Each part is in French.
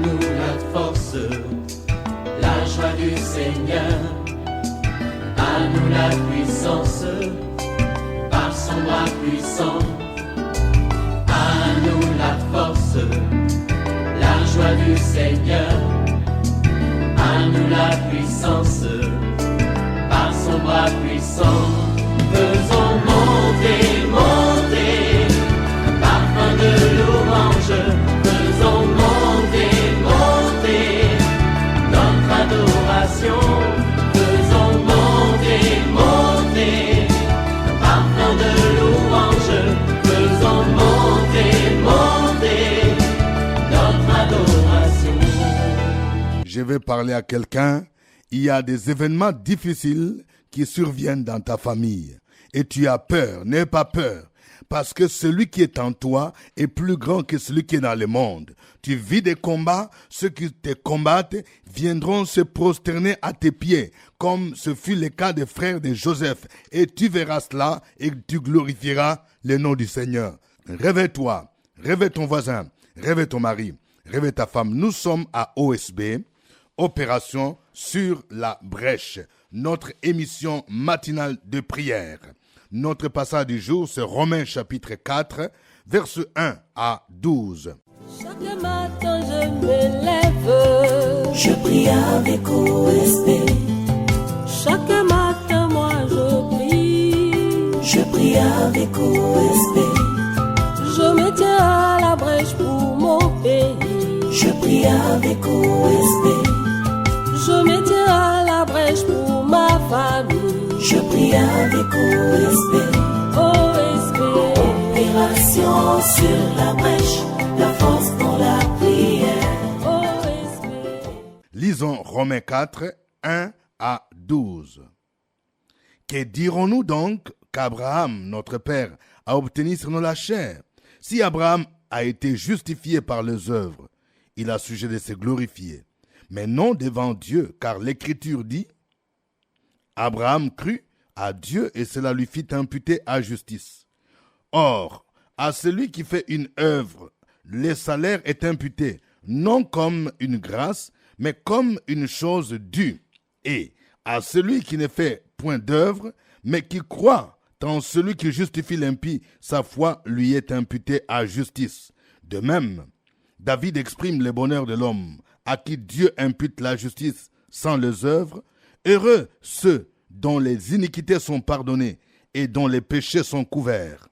nous la force, la joie du Seigneur. À nous la puissance, par son bras puissant. À nous la force, la joie du Seigneur. À nous la puissance, par son bras puissant. Faisons monter, monter, un parfum de louange. Faisons monter, monter, notre adoration. Faisons monter, monter, un parfum de louange. Faisons monter, monter, notre adoration. Je vais parler à quelqu'un. Il y a des événements difficiles qui surviennent dans ta famille. Et tu as peur, n'aie pas peur. Parce que celui qui est en toi est plus grand que celui qui est dans le monde. Tu vis des combats, ceux qui te combattent viendront se prosterner à tes pieds, comme ce fut le cas des frères de Joseph. Et tu verras cela et tu glorifieras le nom du Seigneur. Réveille-toi, réveille ton voisin, réveille ton mari, réveille ta femme. Nous sommes à OSB, Opération sur la brèche, notre émission matinale de prière. Notre passage du jour, c'est Romains chapitre 4, versets 1 à 12. Chaque matin je me lève, je prie avec OSB. Chaque matin moi je prie avec OSB. Je me tiens à la brèche pour mon pays. Je prie avec OSB. Je me tiens à la brèche pour ma famille. Je prie avec OSB. OSB. Opération sur la brèche, la force dans la prière. OSB. Lisons Romains 4, 1 à 12. Que dirons-nous donc qu'Abraham, notre père, a obtenu selon la chair? Si Abraham a été justifié par les œuvres, il a sujet de se glorifier, mais non devant Dieu, car l'Écriture dit: Abraham crut à Dieu et cela lui fit imputer à justice. Or, à celui qui fait une œuvre, le salaire est imputé, non comme une grâce, mais comme une chose due. Et à celui qui ne fait point d'œuvre, mais qui croit en celui qui justifie l'impie, sa foi lui est imputée à justice. De même, David exprime le bonheur de l'homme à qui Dieu impute la justice sans les œuvres. Heureux ceux dont les iniquités sont pardonnées et dont les péchés sont couverts.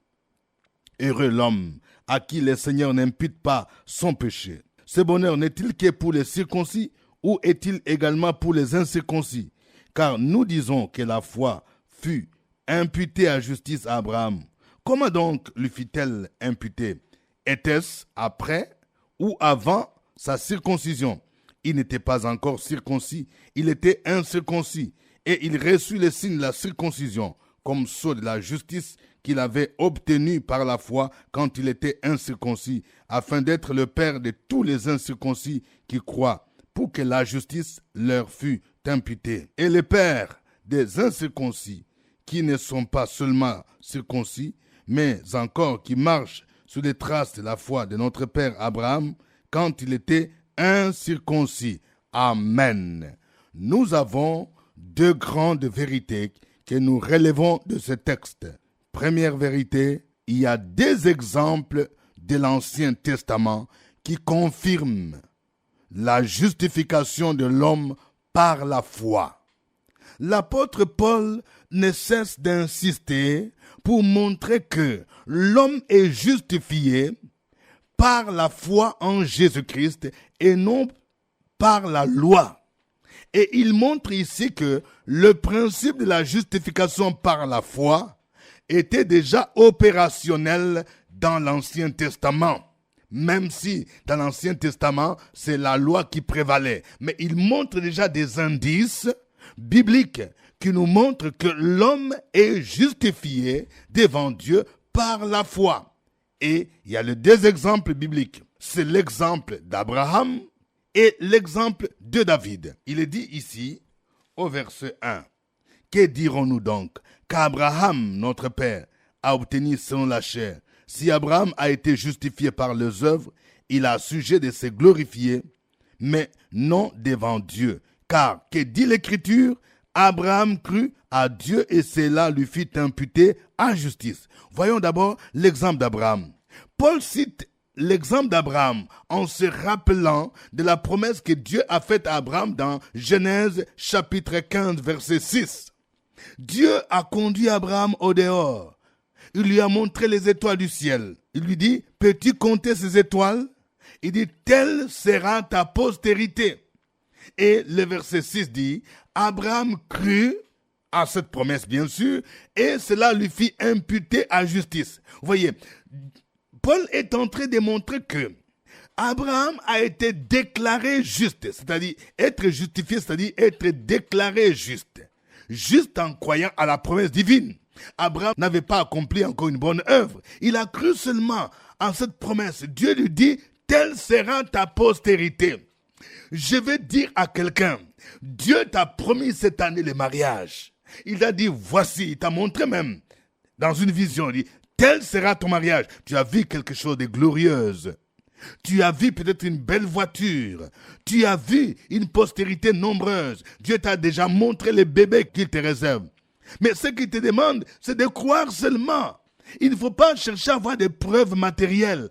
Heureux l'homme à qui le Seigneur n'impute pas son péché. Ce bonheur n'est-il que pour les circoncis ou est-il également pour les incirconcis? Car nous disons que la foi fut imputée à justice à Abraham. Comment donc lui fit-elle imputer? Était-ce après ou avant sa circoncision? Il n'était pas encore circoncis, il était incirconcis, et il reçut le signe de la circoncision, comme sceau de la justice qu'il avait obtenu par la foi quand il était incirconcis, afin d'être le père de tous les incirconcis qui croient, pour que la justice leur fût imputée. Et le père des incirconcis, qui ne sont pas seulement circoncis, mais encore qui marchent sous les traces de la foi de notre père Abraham, quand il était incirconcis. Amen. Nous avons deux grandes vérités que nous relevons de ce texte. Première vérité, il y a des exemples de l'Ancien Testament qui confirment la justification de l'homme par la foi. L'apôtre Paul ne cesse d'insister pour montrer que l'homme est justifié par la foi en Jésus-Christ et non par la loi. Et il montre ici que le principe de la justification par la foi était déjà opérationnel dans l'Ancien Testament. Même si dans l'Ancien Testament, c'est la loi qui prévalait. Mais il montre déjà des indices bibliques qui nous montrent que l'homme est justifié devant Dieu par la foi. Et il y a les deux exemples bibliques. C'est l'exemple d'Abraham et l'exemple de David. Il est dit ici, au verset 1, « Que dirons-nous donc qu'Abraham, notre père, a obtenu selon la chair? Si Abraham a été justifié par les œuvres, il a sujet de se glorifier, mais non devant Dieu. Car, que dit l'Écriture? Abraham crut à Dieu et cela lui fit imputer à justice. Voyons d'abord l'exemple d'Abraham. Paul cite l'exemple d'Abraham en se rappelant de la promesse que Dieu a faite à Abraham dans Genèse chapitre 15 verset 6. Dieu a conduit Abraham au dehors. Il lui a montré les étoiles du ciel. Il lui dit, peux-tu compter ces étoiles? Il dit, telle sera ta postérité. Et le verset 6 dit, Abraham crut à cette promesse bien sûr, et cela lui fit imputer à justice. Vous voyez, Paul est en train de montrer que Abraham a été déclaré juste, c'est-à-dire être justifié, c'est-à-dire être déclaré juste. Juste en croyant à la promesse divine. Abraham n'avait pas accompli encore une bonne œuvre. Il a cru seulement en cette promesse. Dieu lui dit, telle sera ta postérité. Je vais dire à quelqu'un, Dieu t'a promis cette année le mariage. Il t'a dit, voici, il t'a montré même dans une vision, il dit, tel sera ton mariage. Tu as vu quelque chose de glorieuse. Tu as vu peut-être une belle voiture. Tu as vu une postérité nombreuse. Dieu t'a déjà montré les bébés qu'il te réserve. Mais ce qu'il te demande, c'est de croire seulement. Il ne faut pas chercher à avoir des preuves matérielles.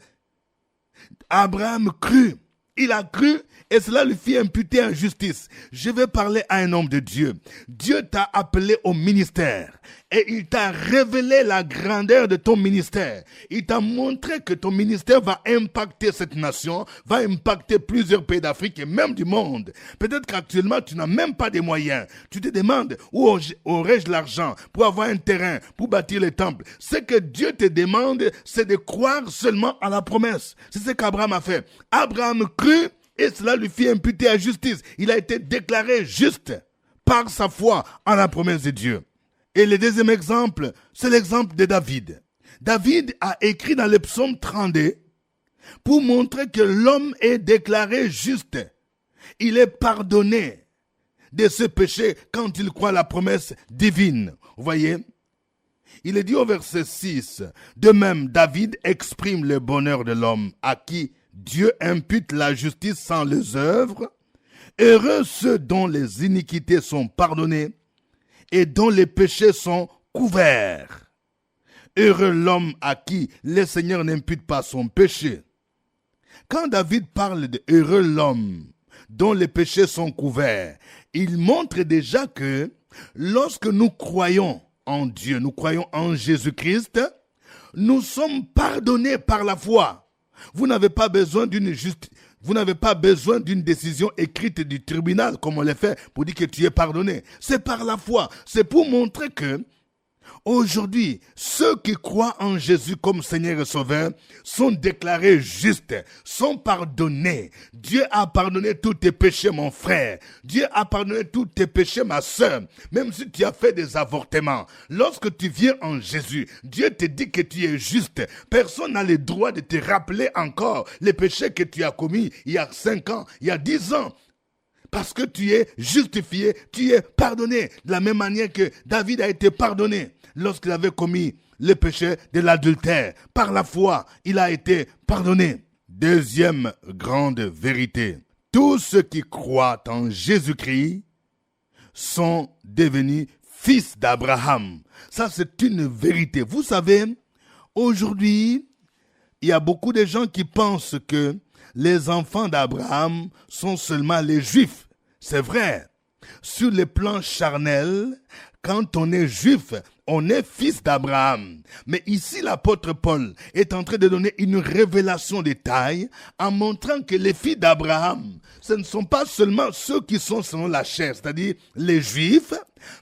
Abraham crut. Il a cru et cela lui fit imputer en justice. Je vais parler à un homme de Dieu. Dieu t'a appelé au ministère et il t'a révélé la grandeur de ton ministère. Il t'a montré que ton ministère va impacter cette nation, va impacter plusieurs pays d'Afrique et même du monde. Peut-être qu'actuellement tu n'as même pas de moyens. Tu te demandes où aurais-je l'argent pour avoir un terrain, pour bâtir les temples. Ce que Dieu te demande, c'est de croire seulement à la promesse. C'est ce qu'Abraham a fait. Abraham crut et cela lui fit imputer à justice. Il a été déclaré juste par sa foi en la promesse de Dieu. Et le deuxième exemple, c'est l'exemple de David. David a écrit dans le psaume 32 pour montrer que l'homme est déclaré juste. Il est pardonné de ses péchés quand il croit à la promesse divine. Vous voyez? Il est dit au verset 6, de même David exprime le bonheur de l'homme à qui Dieu impute la justice sans les œuvres. Heureux ceux dont les iniquités sont pardonnées et dont les péchés sont couverts. Heureux l'homme à qui le Seigneur n'impute pas son péché. Quand David parle de heureux l'homme dont les péchés sont couverts, il montre déjà que lorsque nous croyons en Dieu, nous croyons en Jésus-Christ, nous sommes pardonnés par la foi. Vous n'avez pas besoin d'une décision écrite du tribunal comme on l'a fait pour dire que tu es pardonné. C'est par la foi. C'est pour montrer que aujourd'hui, ceux qui croient en Jésus comme Seigneur et Sauveur sont déclarés justes, sont pardonnés. Dieu a pardonné tous tes péchés, mon frère. Dieu a pardonné tous tes péchés, ma sœur. Même si tu as fait des avortements, lorsque tu viens en Jésus, Dieu te dit que tu es juste. Personne n'a le droit de te rappeler encore les péchés que tu as commis il y a 5 ans, il y a 10 ans. Parce que tu es justifié, tu es pardonné. De la même manière que David a été pardonné lorsqu'il avait commis le péché de l'adultère. Par la foi, il a été pardonné. Deuxième grande vérité. Tous ceux qui croient en Jésus-Christ sont devenus fils d'Abraham. Ça, c'est une vérité. Vous savez, aujourd'hui, il y a beaucoup de gens qui pensent que les enfants d'Abraham sont seulement les Juifs. C'est vrai. Sur le plan charnel, quand on est juif, on est fils d'Abraham. Mais ici, l'apôtre Paul est en train de donner une révélation de taille en montrant que les filles d'Abraham, ce ne sont pas seulement ceux qui sont selon la chair, c'est-à-dire les Juifs,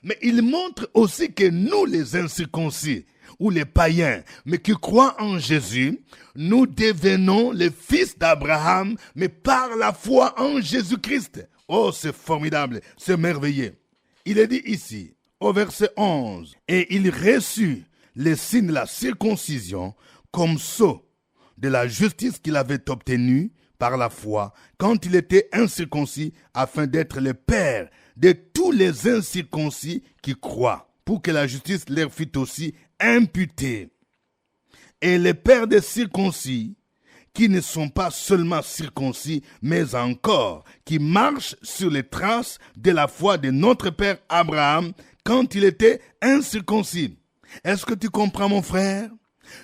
mais il montre aussi que nous, les incirconcis, ou les païens, mais qui croient en Jésus, nous devenons les fils d'Abraham, mais par la foi en Jésus-Christ. Oh, c'est formidable, c'est merveilleux. Il est dit ici, au verset 11, « Et il reçut les signes de la circoncision comme sceau de la justice qu'il avait obtenue par la foi quand il était incirconcis, afin d'être le père de tous les incirconcis qui croient, pour que la justice leur fût aussi imputée. Et le père des circoncis, qui ne sont pas seulement circoncis, mais encore qui marchent sur les traces de la foi de notre père Abraham quand il était incirconcis. Est-ce que tu comprends, mon frère?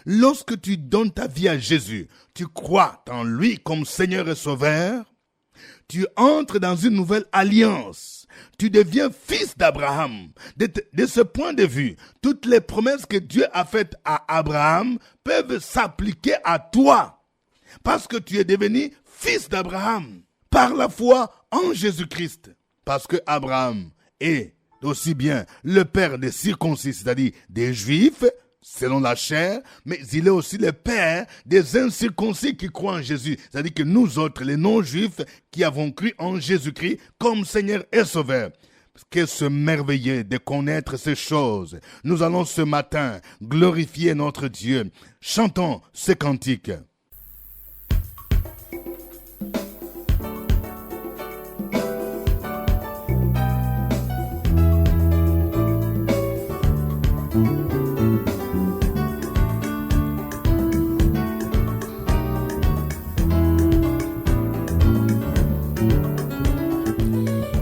Lorsque tu donnes ta vie à Jésus, tu crois en lui comme Seigneur et Sauveur, tu entres dans une nouvelle alliance. Tu deviens fils d'Abraham. De ce point de vue, toutes les promesses que Dieu a faites à Abraham peuvent s'appliquer à toi. Parce que tu es devenu fils d'Abraham. Par la foi en Jésus-Christ. Parce que Abraham est aussi bien le père des circoncis, c'est-à-dire des Juifs, selon la chair, mais il est aussi le père des incirconcis qui croient en Jésus. C'est-à-dire que nous autres, les non-juifs, qui avons cru en Jésus-Christ comme Seigneur et Sauveur. Qu'est-ce merveilleux de connaître ces choses. Nous allons ce matin glorifier notre Dieu. Chantons ce cantique.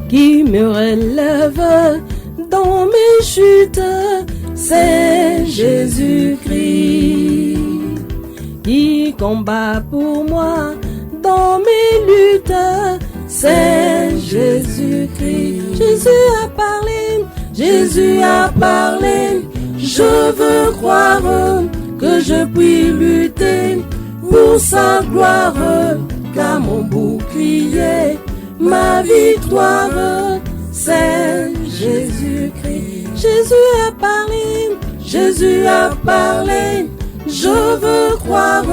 Qui me relève dans mes chutes, c'est Jésus-Christ. Qui combat pour moi dans mes luttes, c'est Jésus-Christ. Jésus a parlé, Jésus a parlé. Je veux croire que je puis lutter pour sa gloire, car mon bouclier, ma victoire, c'est Jésus-Christ. Jésus a parlé, Jésus a parlé. Je veux croire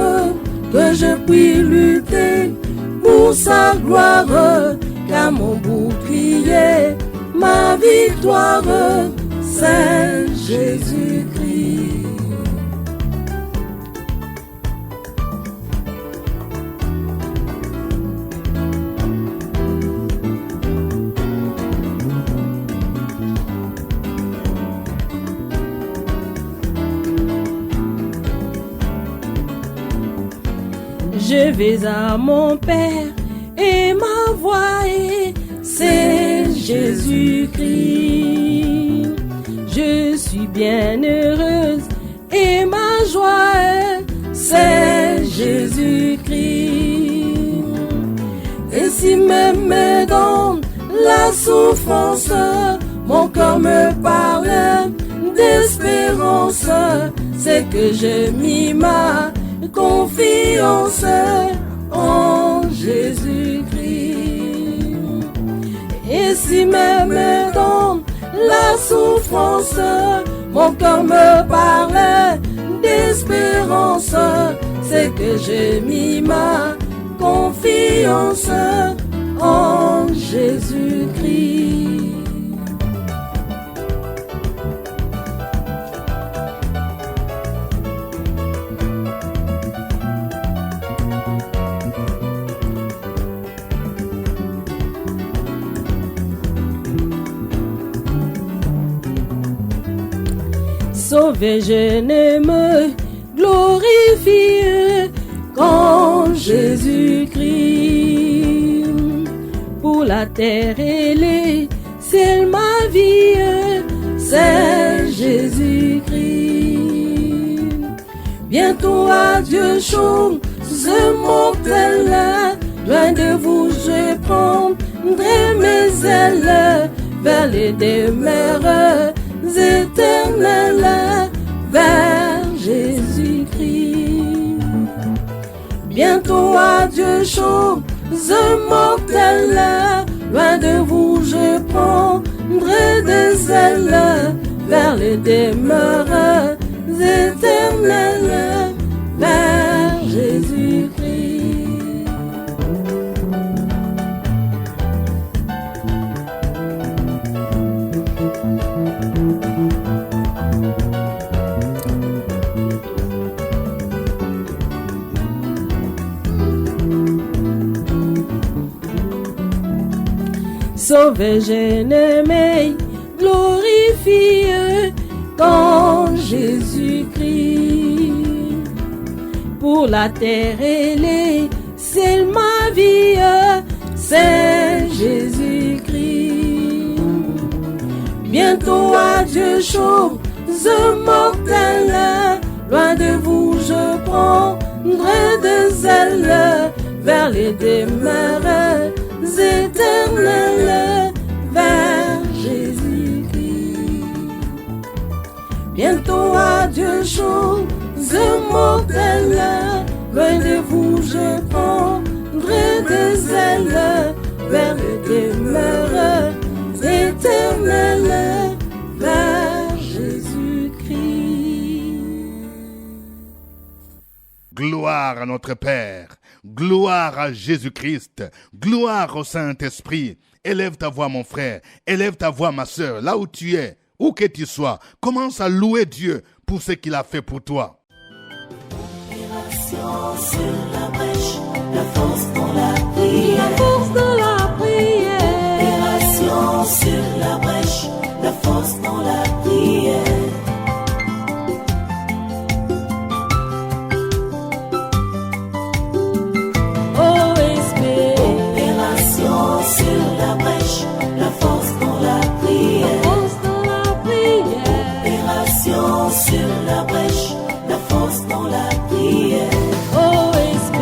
que je puis lutter pour sa gloire, car mon bouclier, ma victoire, c'est Jésus-Christ. Je vais à mon Père et ma voix est, c'est Jésus-Christ. Je suis bien heureuse et ma joie est, c'est Jésus-Christ. Et si même dans la souffrance, mon cœur me parle d'espérance, c'est que j'ai mis ma confiance en Jésus-Christ. Et si même dans la souffrance, mon cœur me parle d'espérance, c'est que j'ai mis ma confiance en Jésus-Christ. Sauvé, je ne me glorifie qu'en Jésus-Christ. Pour la terre et les cieux, ma vie, c'est Jésus-Christ. Bientôt adieu, chose mortelle, loin de vous je prendrai mes ailes vers les demeures éternelle, vers Jésus-Christ. Bientôt adieu, chose mortelle, loin de vous je prendrai des ailes vers les demeures éternelles, vers Jésus-Christ. Sauvé, je ne me glorifie qu'en Jésus-Christ. Pour pour la terre et les cieux, ma vie, c'est Jésus-Christ. Bientôt adieu, chose mortelle, loin de vous je prendrai de zèle vers les demeures éternelles, vers Jésus-Christ. Bientôt adieu, chose mortelle, loin de vous je prendrai de zèle vers les demeures éternelles, vers Jésus-Christ. Gloire à notre Père, gloire à Jésus-Christ, gloire au Saint-Esprit. Élève ta voix, mon frère, élève ta voix, ma sœur, là où tu es, où que tu sois. Commence à louer Dieu pour ce qu'il a fait pour toi. Opération sur la brèche, la force dans la prière. La force de la prière. Opération sur la brèche, la force dans la prière. OSB. Opération sur la brèche, la force dans la prière. Force de la prière. Opération sur la brèche, la force dans la prière. OSB.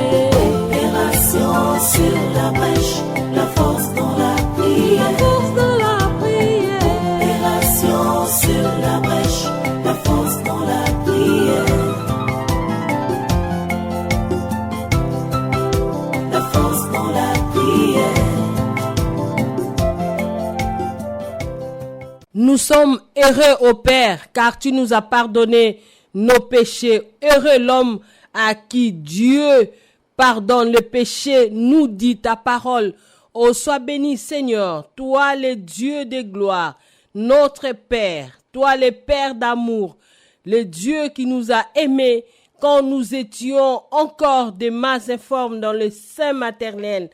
Opération sur la brèche, la force dans la prière. Force de la prière. Opération sur la brèche, la force dans la prière. La force dans la prière. Nous sommes heureux, ô Père, car tu nous as pardonné nos péchés. Heureux l'homme à qui Dieu pardonne le péché, nous dit ta parole. Oh, sois béni, Seigneur, toi le Dieu de gloire, notre Père, toi le Père d'amour, le Dieu qui nous a aimés quand nous étions encore des masses informes dans le sein maternel.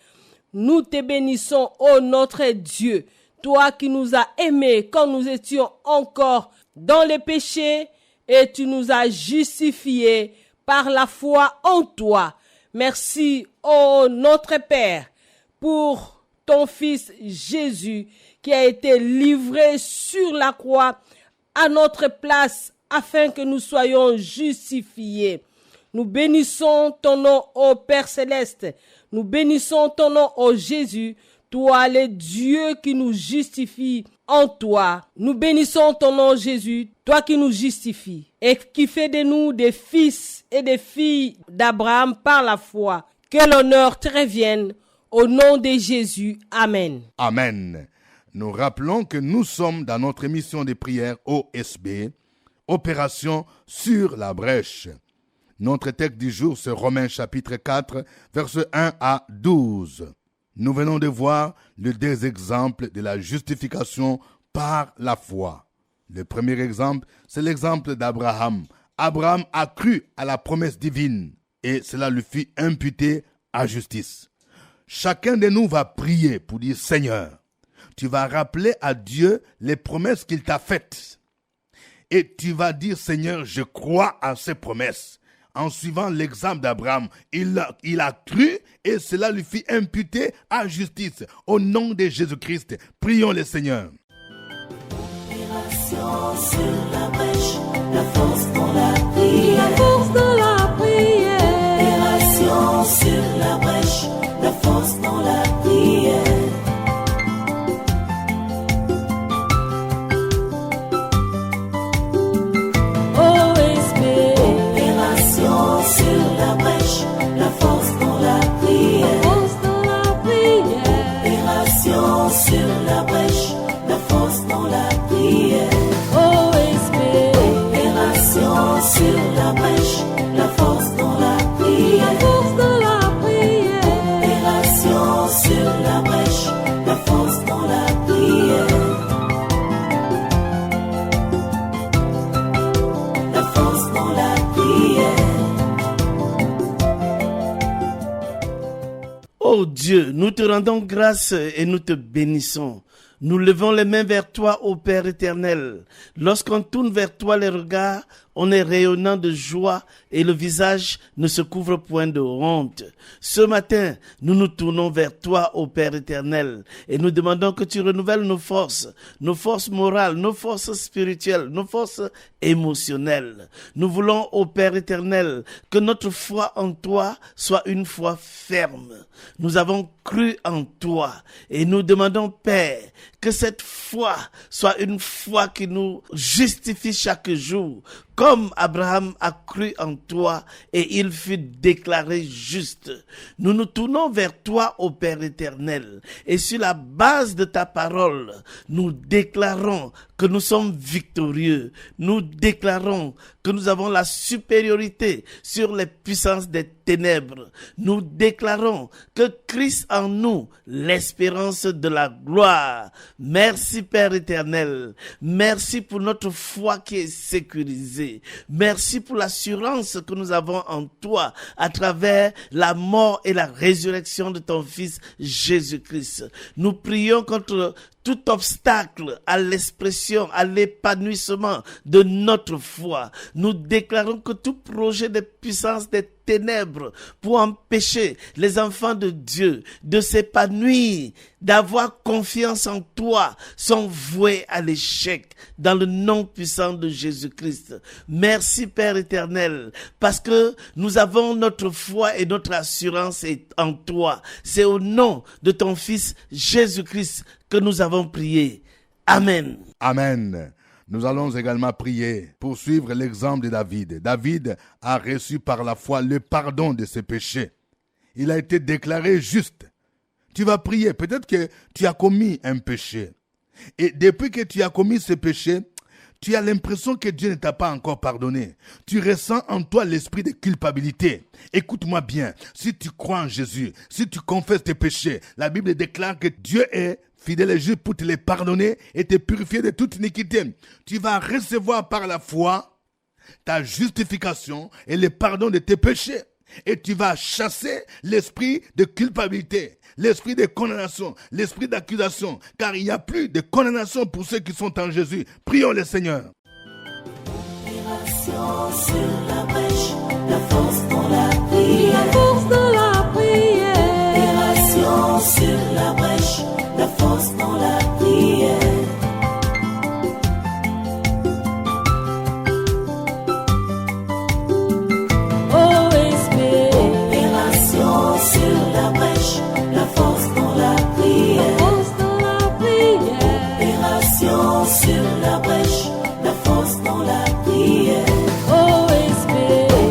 Nous te bénissons, ô notre Dieu, toi qui nous as aimés quand nous étions encore dans les péchés, et tu nous as justifiés par la foi en toi. Merci, ô notre Père, pour ton Fils Jésus qui a été livré sur la croix à notre place afin que nous soyons justifiés. Nous bénissons ton nom, ô Père Céleste. Nous bénissons ton nom, ô Jésus, toi le Dieu qui nous justifie en toi. Nous bénissons ton nom, Jésus, toi qui nous justifie et qui fait de nous des fils et des filles d'Abraham par la foi. Que l'honneur te revienne au nom de Jésus. Amen. Amen. Nous rappelons que nous sommes dans notre émission de prière OSB, Opération sur la brèche. Notre texte du jour, c'est Romains chapitre 4, versets 1 à 12. Nous venons de voir les deux exemples de la justification par la foi. Le premier exemple, c'est l'exemple d'Abraham. Abraham a cru à la promesse divine et cela lui fut imputé à justice. Chacun de nous va prier pour dire « Seigneur, tu vas rappeler à Dieu les promesses qu'il t'a faites. Et tu vas dire « Seigneur, je crois à ces promesses. » En suivant l'exemple d'Abraham, il a cru et cela lui fit imputer à justice. Au nom de Jésus-Christ, prions le Seigneur. Opération sur la brèche, la force dans la prière. La force de la prière. Opération sur la brèche, la force dans la prière. OSB. Opération sur la brèche, la force dans la prière. Force de la prière. Opération sur la brèche, la force dans la prière. OSB. Opération sur la brèche, la force dans la prière. Force de la prière. Opération sur la brèche, la force dans la prière. La force dans la prière. Oh Dieu, nous te rendons grâce et nous te bénissons. Nous levons les mains vers toi, ô Père éternel. Lorsqu'on tourne vers toi les regards, on est rayonnant de joie et le visage ne se couvre point de honte. Ce matin, nous nous tournons vers toi, ô Père éternel, et nous demandons que tu renouvelles nos forces morales, nos forces spirituelles, nos forces émotionnelles. Nous voulons, ô Père éternel, que notre foi en toi soit une foi ferme. Nous avons cru en toi et nous demandons, Père, que cette foi soit une foi qui nous justifie chaque jour, comme Abraham a cru en toi et il fut déclaré juste. Nous nous tournons vers toi, ô Père éternel, et sur la base de ta parole, nous déclarons que nous sommes victorieux. Nous déclarons que nous avons la supériorité sur les puissances des ténèbres. Nous déclarons que Christ en nous, l'espérance de la gloire. Merci Père éternel. Merci pour notre foi qui est sécurisée. Merci pour l'assurance que nous avons en toi à travers la mort et la résurrection de ton Fils Jésus-Christ. Nous prions contre tout obstacle à l'expression, à l'épanouissement de notre foi. Nous déclarons que tout projet de puissance des ténèbres pour empêcher les enfants de Dieu de s'épanouir, d'avoir confiance en toi, sont voués à l'échec dans le nom puissant de Jésus-Christ. Merci Père éternel, parce que nous avons notre foi et notre assurance en toi. C'est au nom de ton Fils Jésus-Christ que nous avons prié. Amen. Amen. Nous allons également prier pour suivre l'exemple de David. David a reçu par la foi le pardon de ses péchés. Il a été déclaré juste. Tu vas prier. Peut-être que tu as commis un péché. Et depuis que tu as commis ce péché, tu as l'impression que Dieu ne t'a pas encore pardonné. Tu ressens en toi l'esprit de culpabilité. Écoute-moi bien. Si tu crois en Jésus, si tu confesses tes péchés, la Bible déclare que Dieu est fidèle et juste pour te les pardonner et te purifier de toute iniquité. Tu vas recevoir par la foi ta justification et le pardon de tes péchés. Et tu vas chasser l'esprit de culpabilité, l'esprit de condamnation, l'esprit d'accusation. Car il n'y a plus de condamnation pour ceux qui sont en Jésus. Prions le Seigneur. Opération sur la brèche, la force dans la prière. La force dans la prière. Opération sur la brèche, la force dans la prière. Opération sur la brèche, la force dans la prière. Opération sur la brèche, la force dans la prière.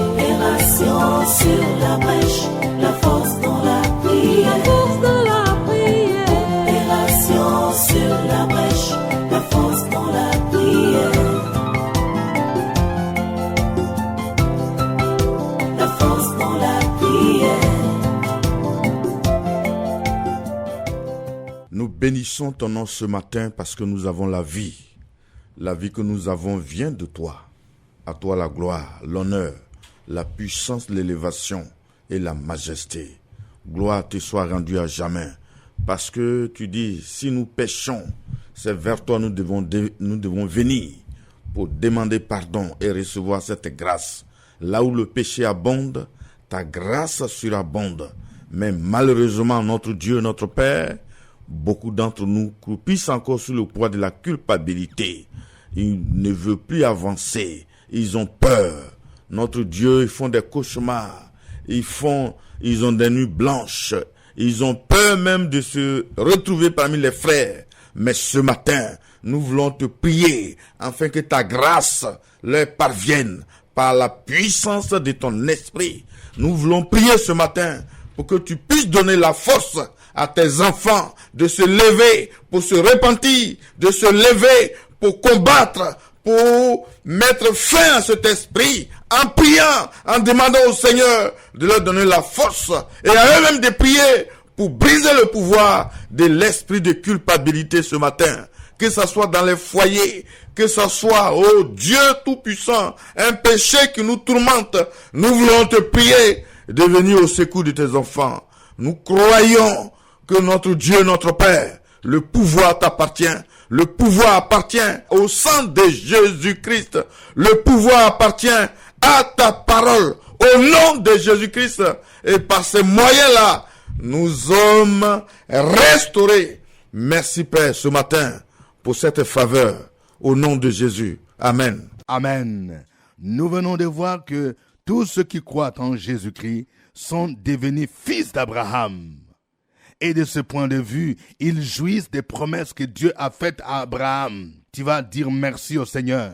Opération sur la brèche, la force dans la prière. Opération sur la brèche, la force dans la prière. La force dans la prière. Nous bénissons ton nom ce matin parce que nous avons la vie. La vie que nous avons vient de toi. À toi la gloire, l'honneur, la puissance, l'élévation et la majesté. Gloire te soit rendue à jamais. Parce que tu dis, si nous péchons, c'est vers toi nous devons venir pour demander pardon et recevoir cette grâce. Là où le péché abonde, ta grâce surabonde. Mais malheureusement, notre Dieu, notre Père, beaucoup d'entre nous croupissent encore sous le poids de la culpabilité. Ils ne veulent plus avancer. Ils ont peur. Notre Dieu, ils font des cauchemars. Ils ont des nuits blanches. Ils ont peur même de se retrouver parmi les frères. Mais ce matin, nous voulons te prier afin que ta grâce leur parvienne par la puissance de ton esprit. Nous voulons prier ce matin pour que tu puisses donner la force à tes enfants de se lever pour se repentir, de se lever pour combattre, pour mettre fin à cet esprit, en priant, en demandant au Seigneur de leur donner la force et à eux-mêmes de prier pour briser le pouvoir de l'esprit de culpabilité ce matin. Que ça soit dans les foyers, que ça soit, oh Dieu Tout-Puissant, un péché qui nous tourmente, nous voulons te prier de venir au secours de tes enfants. Nous croyons que notre Dieu, notre Père, Le pouvoir t'appartient. Le pouvoir appartient au sang de Jésus-Christ. Le pouvoir appartient à ta parole. Au nom de Jésus-Christ. Et par ces moyens-là, nous sommes restaurés. Merci Père ce matin pour cette faveur. Au nom de Jésus. Amen. Amen. Nous venons de voir que tous ceux qui croient en Jésus-Christ sont devenus fils d'Abraham. Et de ce point de vue, ils jouissent des promesses que Dieu a faites à Abraham. Tu vas dire merci au Seigneur.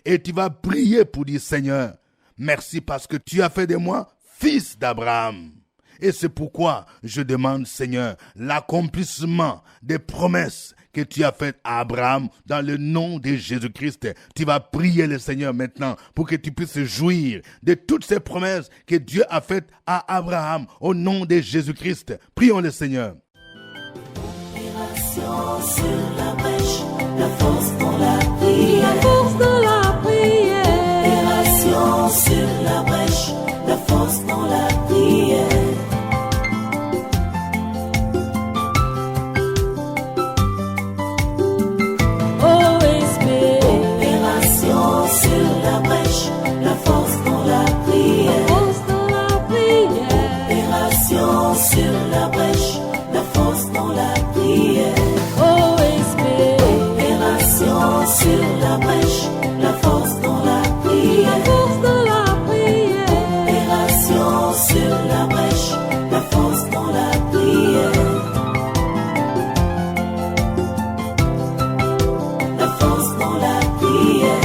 Et tu vas prier pour dire Seigneur, merci parce que tu as fait de moi fils d'Abraham. Et c'est pourquoi je demande Seigneur l'accomplissement des promesses que tu as faites à Abraham dans le nom de Jésus-Christ. Tu vas prier le Seigneur maintenant pour que tu puisses jouir de toutes ces promesses que Dieu a faites à Abraham au nom de Jésus-Christ. Prions le Seigneur. Opération sur la brèche, la force dans la prière. La force dans la prière. Opération sur la brèche, la force dans la prière. Opération sur la brèche, la force dans la prière. Opération sur la brèche, la force dans la prière. Opération sur la brèche, la force dans la prière. Opération sur la brèche, la force dans la prière. La force dans la prière.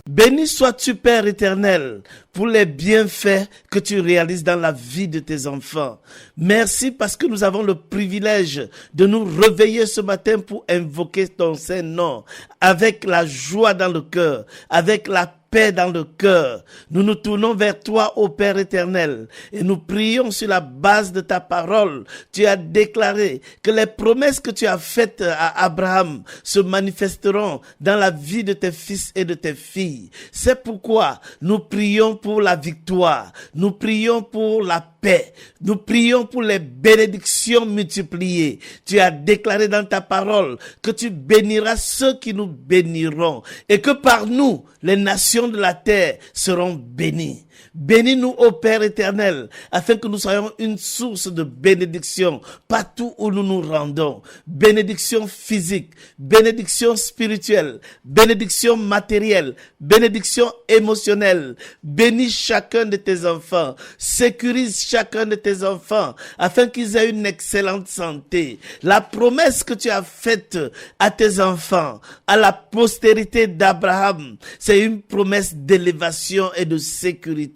Béni sois-tu, Père éternel, pour les bienfaits que tu réalises dans la vie de tes enfants. Merci parce que nous avons le privilège de nous réveiller ce matin pour invoquer ton Saint-Nom avec la joie dans le cœur, avec la paix dans le cœur. Nous nous tournons vers toi, ô Père éternel, et nous prions sur la base de ta parole. Tu as déclaré que les promesses que tu as faites à Abraham se manifesteront dans la vie de tes fils et de tes filles. C'est pourquoi nous prions pour la victoire. Nous prions pour la paix. Nous prions pour les bénédictions multipliées. Tu as déclaré dans ta parole que tu béniras ceux qui nous béniront et que par nous, les nations de la terre seront bénies. Bénis-nous, ô Père éternel, afin que nous soyons une source de bénédiction partout où nous nous rendons. Bénédiction physique, bénédiction spirituelle, bénédiction matérielle, bénédiction émotionnelle. Bénis chacun de tes enfants, sécurise chacun de tes enfants, afin qu'ils aient une excellente santé. La promesse que tu as faite à tes enfants, à la postérité d'Abraham, c'est une promesse d'élévation et de sécurité.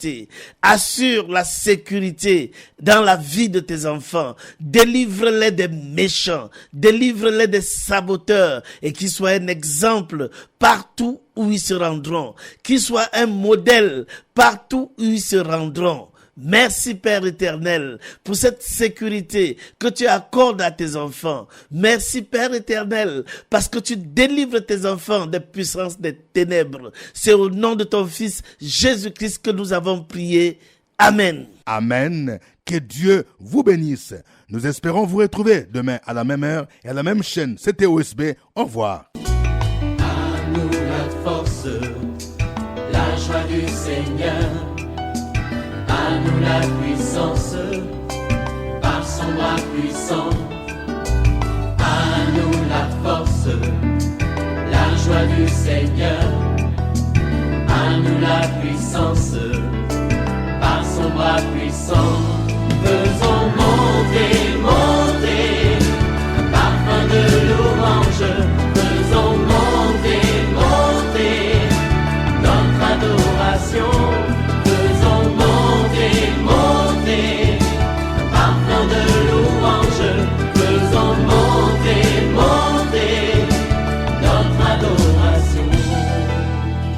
Assure la sécurité dans la vie de tes enfants. Délivre-les des méchants, délivre-les des saboteurs et qu'ils soient un exemple partout où ils se rendront. Qu'ils soient un modèle partout où ils se rendront. Merci Père éternel pour cette sécurité que tu accordes à tes enfants. Merci Père éternel parce que tu délivres tes enfants des puissances des ténèbres. C'est au nom de ton Fils Jésus-Christ que nous avons prié. Amen. Amen. Que Dieu vous bénisse. Nous espérons vous retrouver demain à la même heure et à la même chaîne. C'était OSB. Au revoir. À nous la force, la joie du Seigneur. À nous la puissance, par son bras puissant. À nous la force, la joie du Seigneur. À nous la puissance, par son bras puissant.